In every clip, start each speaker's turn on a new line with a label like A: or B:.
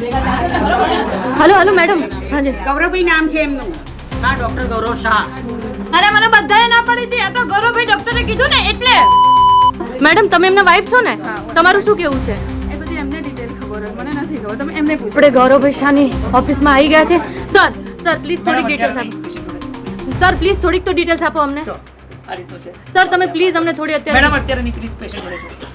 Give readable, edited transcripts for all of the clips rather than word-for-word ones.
A: Hello hello madam हाँ जी
B: ગૌરવભાઈ નામ છે એમનું. હા, ડોક્ટર ગૌરવ શાહ.
A: અરે મને બધાએ ના પડી હતી. આ તો ગૌરવભાઈ ડોક્ટરે કીધું ને એટલે. મેડમ તમે એમના વાઇફ છો ને? તમારું શું કેવું છે?
C: એ બધી એમને ડિટેલ ખબર હોય, મને નથી ખબર. તમે એમને પૂછો.
A: આપણે ગૌરવભાઈ શાહની ઓફિસમાં આવી ગયા છે. સર પ્લીઝ થોડીક ડિટેલ્સ આપો. સર પ્લીઝ થોડીક તો ડિટેલ્સ આપો અમને.
D: આ રીતનું છે
A: સર તમે પ્લીઝ અમને થોડી અત્યારે.
D: મેડમ અત્યારે ની પ્લીઝ પેશન્ટ મળે છે.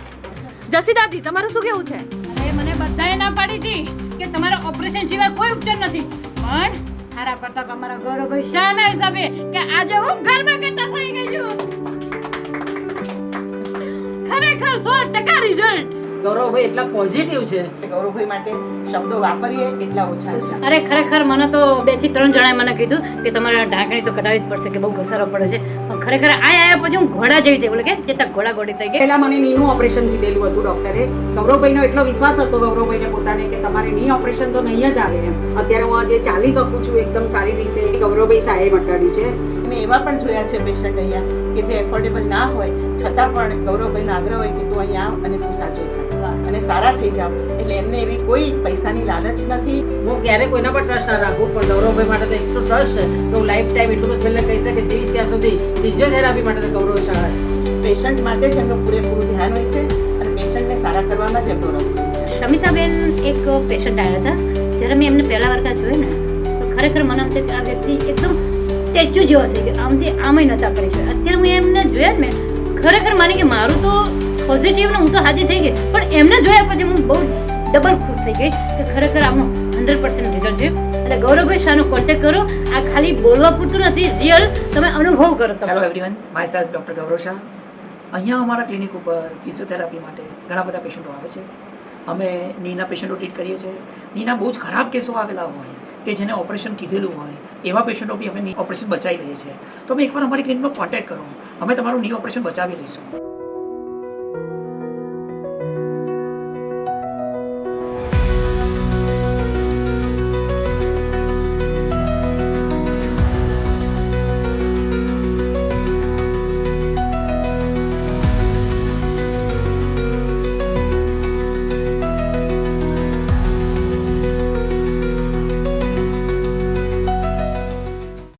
A: જસી દાદી તમારું શું કેવું છે?
C: અરે મને બધાએ ના પાડી હતી કે તમારા ઓપરેશન સિવાય કોઈ ઉપચાર નથી, પણ હારા કરતા તમારા ગૌરવભાઈ શાહના હિસાબે કે આજે હું ઘરમાં કરતા થઈ ગઈ છું. ખરેખર 100% રિઝલ્ટ.
B: ગૌરવભાઈ એટલા પોઝિટિવ છે. ગૌરવભાઈ માટે શબ્દો વાપરીએ એટલા ઓછા છે.
C: અરે ખરેખર મને તો 2 થી 3 જણાએ મને કીધું કે તમારે ઢાંકણી તો કઢાવી જ પડશે, કે બહુ ઘસારો પડે છે. પણ ખરેખર આયા પછી હું ઘોડા જેવી થઈ, બોલે કે ચેતા ઘોડા ઘોડી થઈ ગઈ.
B: પહેલા મને નીનું ઓપરેશન કીધેલું હતું ડોક્ટરે. ગૌરવભાઈનો એટલો વિશ્વાસ હતો ગૌરવભાઈને પોતાને કે તમારે ની ઓપરેશન તો નહીં જ આવે એમ. અત્યારે હું આજે ચાલી શકું છું એકદમ સારી રીતે. ગૌરવભાઈ સાહેબ મટાડ્યું છે. મેં એવા પણ જોયા છે પેશન્ટ અહીંયા કે જે એફોર્ડેબલ ના હોય છતાં પણ ગૌરવભાઈનો આગ્રહ હોય કે તું અહીંયા આવ અને તું સાજો થા અને સારા થઈ જાવ. એટલે એમને એવી કોઈ પૈસાની લાલચ નથી. હું ક્યારે કોઈના પર ટ્રસ્ટ ના રાખું, પણ ગૌરવભાઈ માટે તો એટલો ટ્રસ્ટ છે કે હું લાઈફ ટાઈમ એટલું તો છેલ્લે કહી શકે જીવીશ ત્યાં સુધી ફિઝિયોથેરાપી માટે તો ગૌરવ શાળા પેશન્ટ માટે જ એમનું પૂરેપૂરું ધ્યાન હોય છે અને પેશન્ટને સારા કરવામાં જ એમનો રસ હોય છે.
C: શમિતાબેન એક પેશન્ટ આવ્યા હતા. જ્યારે મેં એમને પહેલા વાર જોઈ ને તો ખરેખર મને આમ કે આ વ્યક્તિ એકદમ સ્ટેચ્યુ જેવો થઈ ગયો. આમથી આમય નહોતા કરી શકે. અત્યારે હું એમને જોયા ને ખરેખર માની કે મારું તો પોઝિટિવ ને હું તો હાજી થઈ ગઈ, પણ એમને જોયા પછી હું બહુ ડબલ ખુશ થઈ ગઈ કે ખરેખર આમનું 100% રિઝલ્ટ છે. એટલે ગૌરવભાઈ શાહનો કોન્ટેક્ટ કરો. આ ખાલી બોલવા પૂરતું નથી, રિયલ તમે અનુભવ કરો.
D: Hello everyone, myself doctor Gaurav Shah. અહીંયા અમારા ક્લિનિક ઉપર ફિઝિયોથેરાપી માટે ઘણા બધા પેશન્ટો આવે છે. અમે નીના પેશન્ટો ટ્રીટ કરીએ છીએ. નીના બહુ જ ખરાબ કેસો આવેલા હોય કે જેને ઓપરેશન કીધેલું હોય એવા પેશન્ટો બી અમે ની ઓપરેશન બચાવી લઈએ છીએ. તો અમે એકવાર અમારી ક્લિનિકનો કોન્ટેક્ટ કરો, અમે તમારું ની ઓપરેશન બચાવી લઈશું.